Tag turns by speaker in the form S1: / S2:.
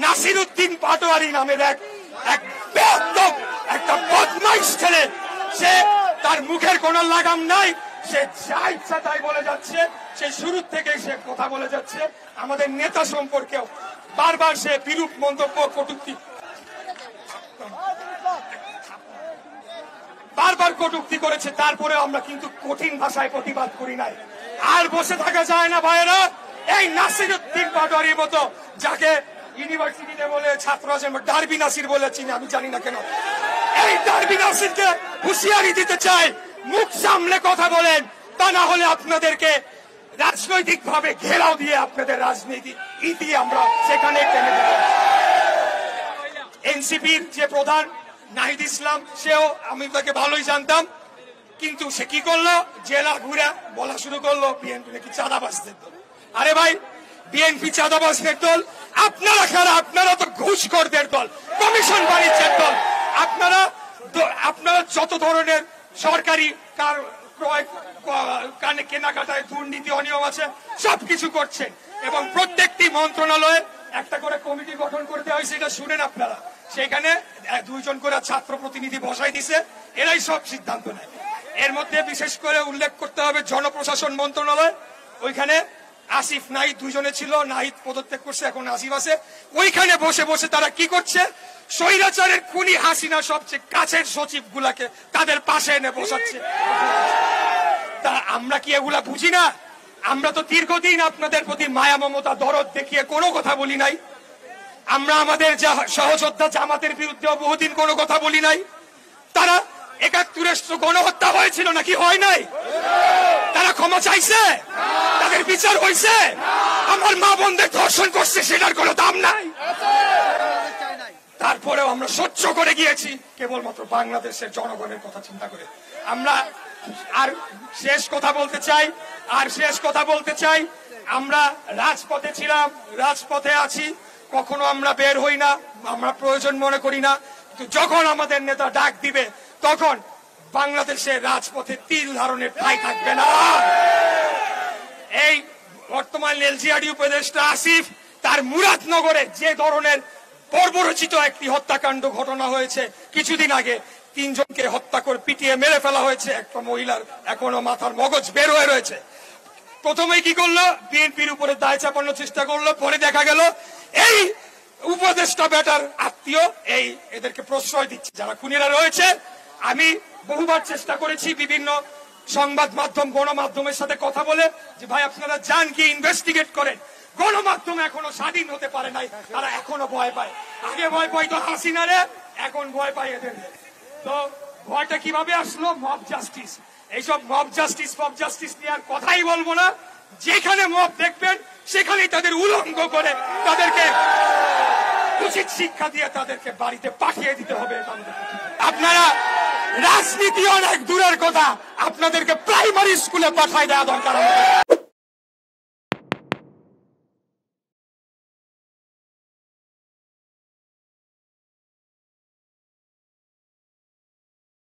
S1: নাসিরউদ্দিন পাটোয়ারি নামের এক বেয়াদব একটা বদমাইশ ছেলে, সে তার মুখের কোনো লাগাম নাই, সে যা ইচ্ছা তাই বলে যাচ্ছে। সে শুরু থেকে সে কথা বলে যাচ্ছে আমাদের নেতা সম্পর্কেও বারবার সে বিরূপ মন্তব্য কটূক্তি করেছে। তারপরে আমরা কিন্তু কঠিন ভাষায় প্রতিবাদ করি নাই। আর বসে থাকা যায় না ভাইয়েরা। এই নাসিরউদ্দিন পাটোয়ারির মতো, যাকে ইউনিভার্সিটিতে বলে ছাত্ররা ডারবি নাসির বলে চিনি, আমি জানি না কেন, এই ডারবি নাসিরকে হুঁশিয়ারি দিতে চাই, মুখ সামলে কথা বলেন, তা না হলে আপনাদেরকে রাজনৈতিক ভাবে ঘেরাও দিয়ে আপনাদের রাজনীতি ইতি আমরা সেখানে টেনে দেব। এনসিপির যে প্রধান নাহিদ ইসলাম, সেও আমি তাকে ভালোই জানতাম, কিন্তু সে কি করলো, জেলা ঘুরে বলা শুরু করলো বিএনপি নাকি চাঁদাবাজদের দল। আরে ভাই, বিএনপি চাঁদাবাজদের দল? আপনারা কারা? আপনারা তো ঘুষখোরদের দল, কমিশন বাণিজ্যের দল। আপনারা যত ধরনের সরকারি ক্রয় কেনাকাটায় দুর্নীতি অনিয়ম আছে সবকিছু করছেন, এবং প্রত্যেকটি মন্ত্রণালয়ে একটা করে কমিটি গঠন করতে হয়েছে, এটা শুনেন আপনারা। সেখানে 2 জন করে ছাত্র প্রতিনিধি বসাই দিছে, এরাই সব সিদ্ধান্ত নেয়। এর মধ্যে বিশেষ করে উল্লেখ করতে হবে জনপ্রশাসন মন্ত্রণালয়, ওইখানে আসিফ নাহিদ 2 জনে ছিল, নাহিদ পদত্যাগ করছে, এখন আসিফ আছে। ওইখানে বসে বসে তারা কি করছে, স্বৈরাচারের খুনি হাসিনা সবচেয়ে কাছের সচিব গুলাকে তাদের পাশে এনে বসাচ্ছে। তা আমরা কি এগুলা বুঝি না? আমরা তো দীর্ঘদিন আপনাদের প্রতি মায়া মমতা দরদ দেখিয়ে কোনো কথা বলি নাই। আমরা আমাদের সহযোদ্ধা জামাতের বিরুদ্ধে বহুদিন কোনো কথা বলি নাই। তারা ৭১ গণহত্যা হয়েছিল নাকি হয় নাই? তারা ক্ষমা চাইছে? তাদের বিচার হয়েছে? আমার মা বোনদের ধর্ষণ করছে, সেটার কোনো দাম নাই। তারপরেও আমরা সহ্য করে গিয়েছি কেবলমাত্র বাংলাদেশের জনগণের কথা চিন্তা করে। আমরা শেষ কথা বলতে চাই, আমরা রাজপথে ছিলাম, রাজপথে আছি, কখনো আমরা বের হই না, আমরা প্রয়োজন মনে করি না। কিন্তু যখন আমাদের নেতা ডাক দিবে, তখন বাংলাদেশের রাজপথে তিল ধারণের ঠাঁই থাকবে না। এই বর্তমান এলজিআরডি উপদেষ্টা আসিফ, তার মুরাদনগরে যে ধরনের বর্বরচিত একটি হত্যাকাণ্ড ঘটনা হয়েছে কিছুদিন আগে, 3 জনকে হত্যা করে পিটিয়ে মেরে ফেলা হয়েছে, একটা মহিলার এখনো মাথার মগজ বের হয়ে রয়েছে। প্রথমে কি করলো, বিএনপির উপরে দায় চাপানোর চেষ্টা করলো, পরে দেখা গেল এই উপদেষ্টা বেটার আত্মীয় এদেরকে প্রশ্রয় দিচ্ছে, যারা খুনিরা রয়েছে। আমি বহুবার চেষ্টা করেছি বিভিন্ন সংবাদ মাধ্যম গণমাধ্যমের সাথে কথা বলে, যে ভাই আপনারা যান কি ইনভেস্টিগেট করেন। গণমাধ্যম এখনো স্বাধীন হতে পারে নাই, তারা এখনো ভয় পায়। আগে ভয় পাইতো হাসিনারে, এখন ভয় পায় এদের। তো ভয়টা কিভাবে আসলো? Mob justice. এইসব মব জাস্টিস নিয়ে আর কথাই বলবো না। যেখানে মব দেখবেন সেখানেই তাদের উলঙ্গ করে তাদেরকে উচিত শিক্ষা দিয়ে তাদেরকে বাড়িতে পাঠিয়ে দিতে হবে। আপনারা রাজনীতি অনেক দূরের কথা, আপনাদেরকে প্রাইমারি স্কুলে পাঠায় দেওয়া দরকার।